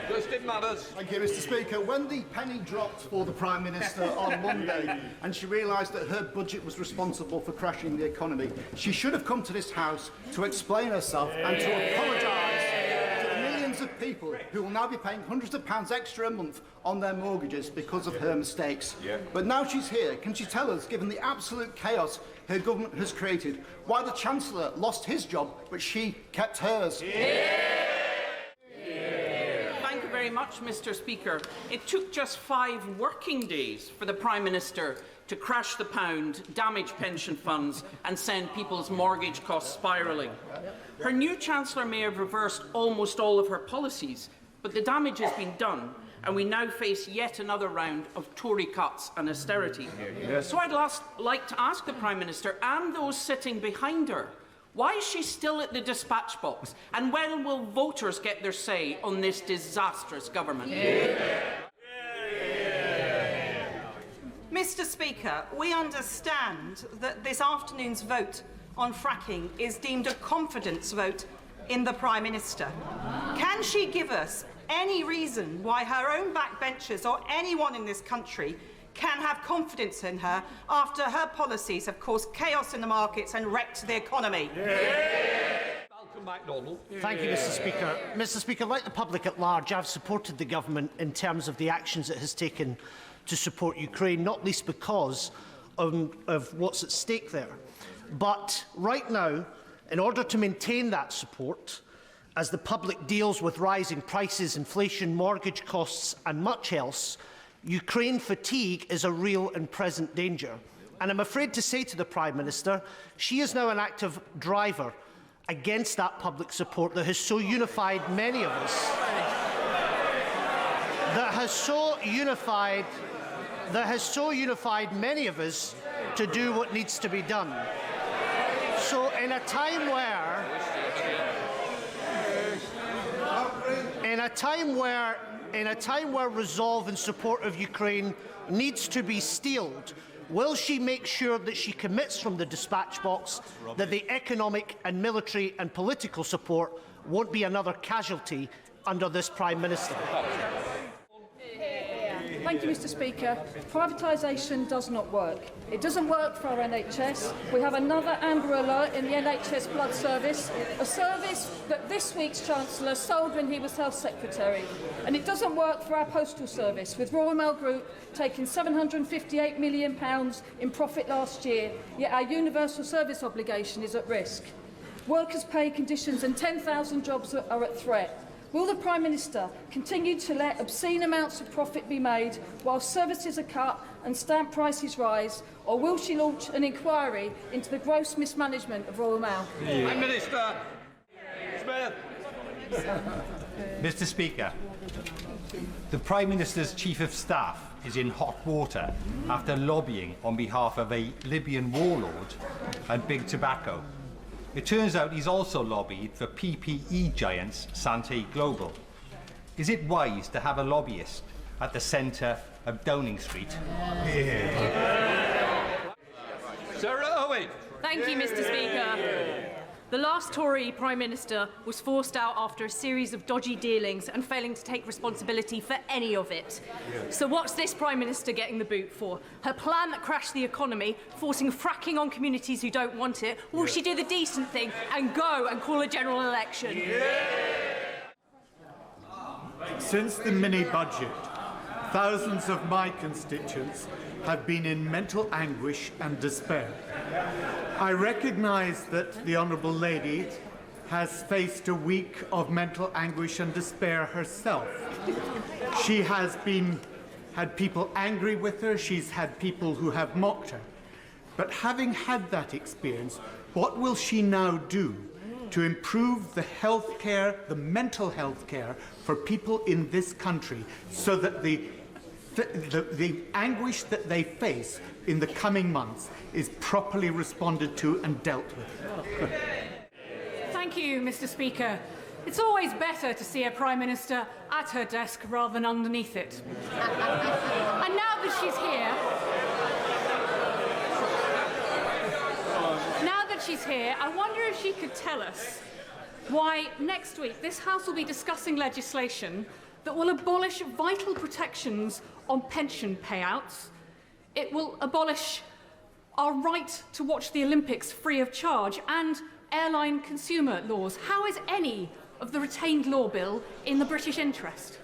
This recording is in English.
Justin Matters. Thank you, Mr. Speaker. When the penny dropped for the Prime Minister on Monday and she realised that her budget was responsible for crashing the economy, she should have come to this House to explain herself and to apologise to the millions of people who will now be paying hundreds of pounds extra a month on their mortgages because of her mistakes. But now she's here, can she tell us, given the absolute chaos her government has created, why the Chancellor lost his job but she kept hers? Thank you very much, Mr. Speaker. It took just 5 working days for the Prime Minister to crash the pound, damage pension funds and send people's mortgage costs spiralling. Her new Chancellor may have reversed almost all of her policies, but the damage has been done and we now face yet another round of Tory cuts and austerity. So I'd like to ask the Prime Minister and those sitting behind her, why is she still at the dispatch box? And when will voters get their say on this disastrous government? Mr. Speaker, we understand that this afternoon's vote on fracking is deemed a confidence vote in the Prime Minister. Can she give us any reason why her own backbenchers or anyone in this country can have confidence in her after her policies have caused chaos in the markets and wrecked the economy? Thank you, Mr. Speaker. Mr. Speaker, like the public at large, I've supported the government in terms of the actions it has taken to support Ukraine, not least because of what's at stake there. But right now, in order to maintain that support, as the public deals with rising prices, inflation, mortgage costs and much else, Ukraine fatigue is a real and present danger. And I'm afraid to say to the Prime Minister, she is now an active driver against that public support that has so unified many of us. That has so unified many of us to do what needs to be done. So in a time where resolve in support of Ukraine needs to be steeled, will she make sure that she commits from the dispatch box that the economic and military and political support won't be another casualty under this Prime Minister? Thank you, Mr. Speaker. Privatisation does not work. It doesn't work for our NHS. We have another Amber Alert in the NHS Blood Service, a service that this week's Chancellor sold when he was Health Secretary. And it doesn't work for our Postal Service, with Royal Mail Group taking £758 million in profit last year, yet our universal service obligation is at risk. Workers' pay conditions and 10,000 jobs are at threat. Will the Prime Minister continue to let obscene amounts of profit be made while services are cut and stamp prices rise, or will she launch an inquiry into the gross mismanagement of Royal Mail? Prime Minister. Smith. Mr. Speaker, the Prime Minister's Chief of Staff is in hot water after lobbying on behalf of a Libyan warlord and Big Tobacco. It turns out he's also lobbied for PPE giants Sante Global. Is it wise to have a lobbyist at the centre of Downing Street? Sarah Owen. Thank you, Mr. Speaker. The last Tory Prime Minister was forced out after a series of dodgy dealings and failing to take responsibility for any of it. So what's this Prime Minister getting the boot for? Her plan that crashed the economy, forcing fracking on communities who don't want it, or will she do the decent thing and go and call a general election? Since the mini-budget, thousands of my constituents have been in mental anguish and despair. I recognise that the Honourable Lady has faced a week of mental anguish and despair herself. She has had people angry with her, she's had people who have mocked her. But having had that experience, what will she now do to improve the healthcare, the mental health care for people in this country, so that the anguish that they face in the coming months is properly responded to and dealt with? Thank you, Mr. Speaker. It's always better to see a Prime Minister at her desk rather than underneath it. And now that she's here, I wonder if she could tell us why next week this House will be discussing legislation that will abolish vital protections on pension payouts. It will abolish our right to watch the Olympics free of charge and airline consumer laws. How is any of the retained law bill in the British interest?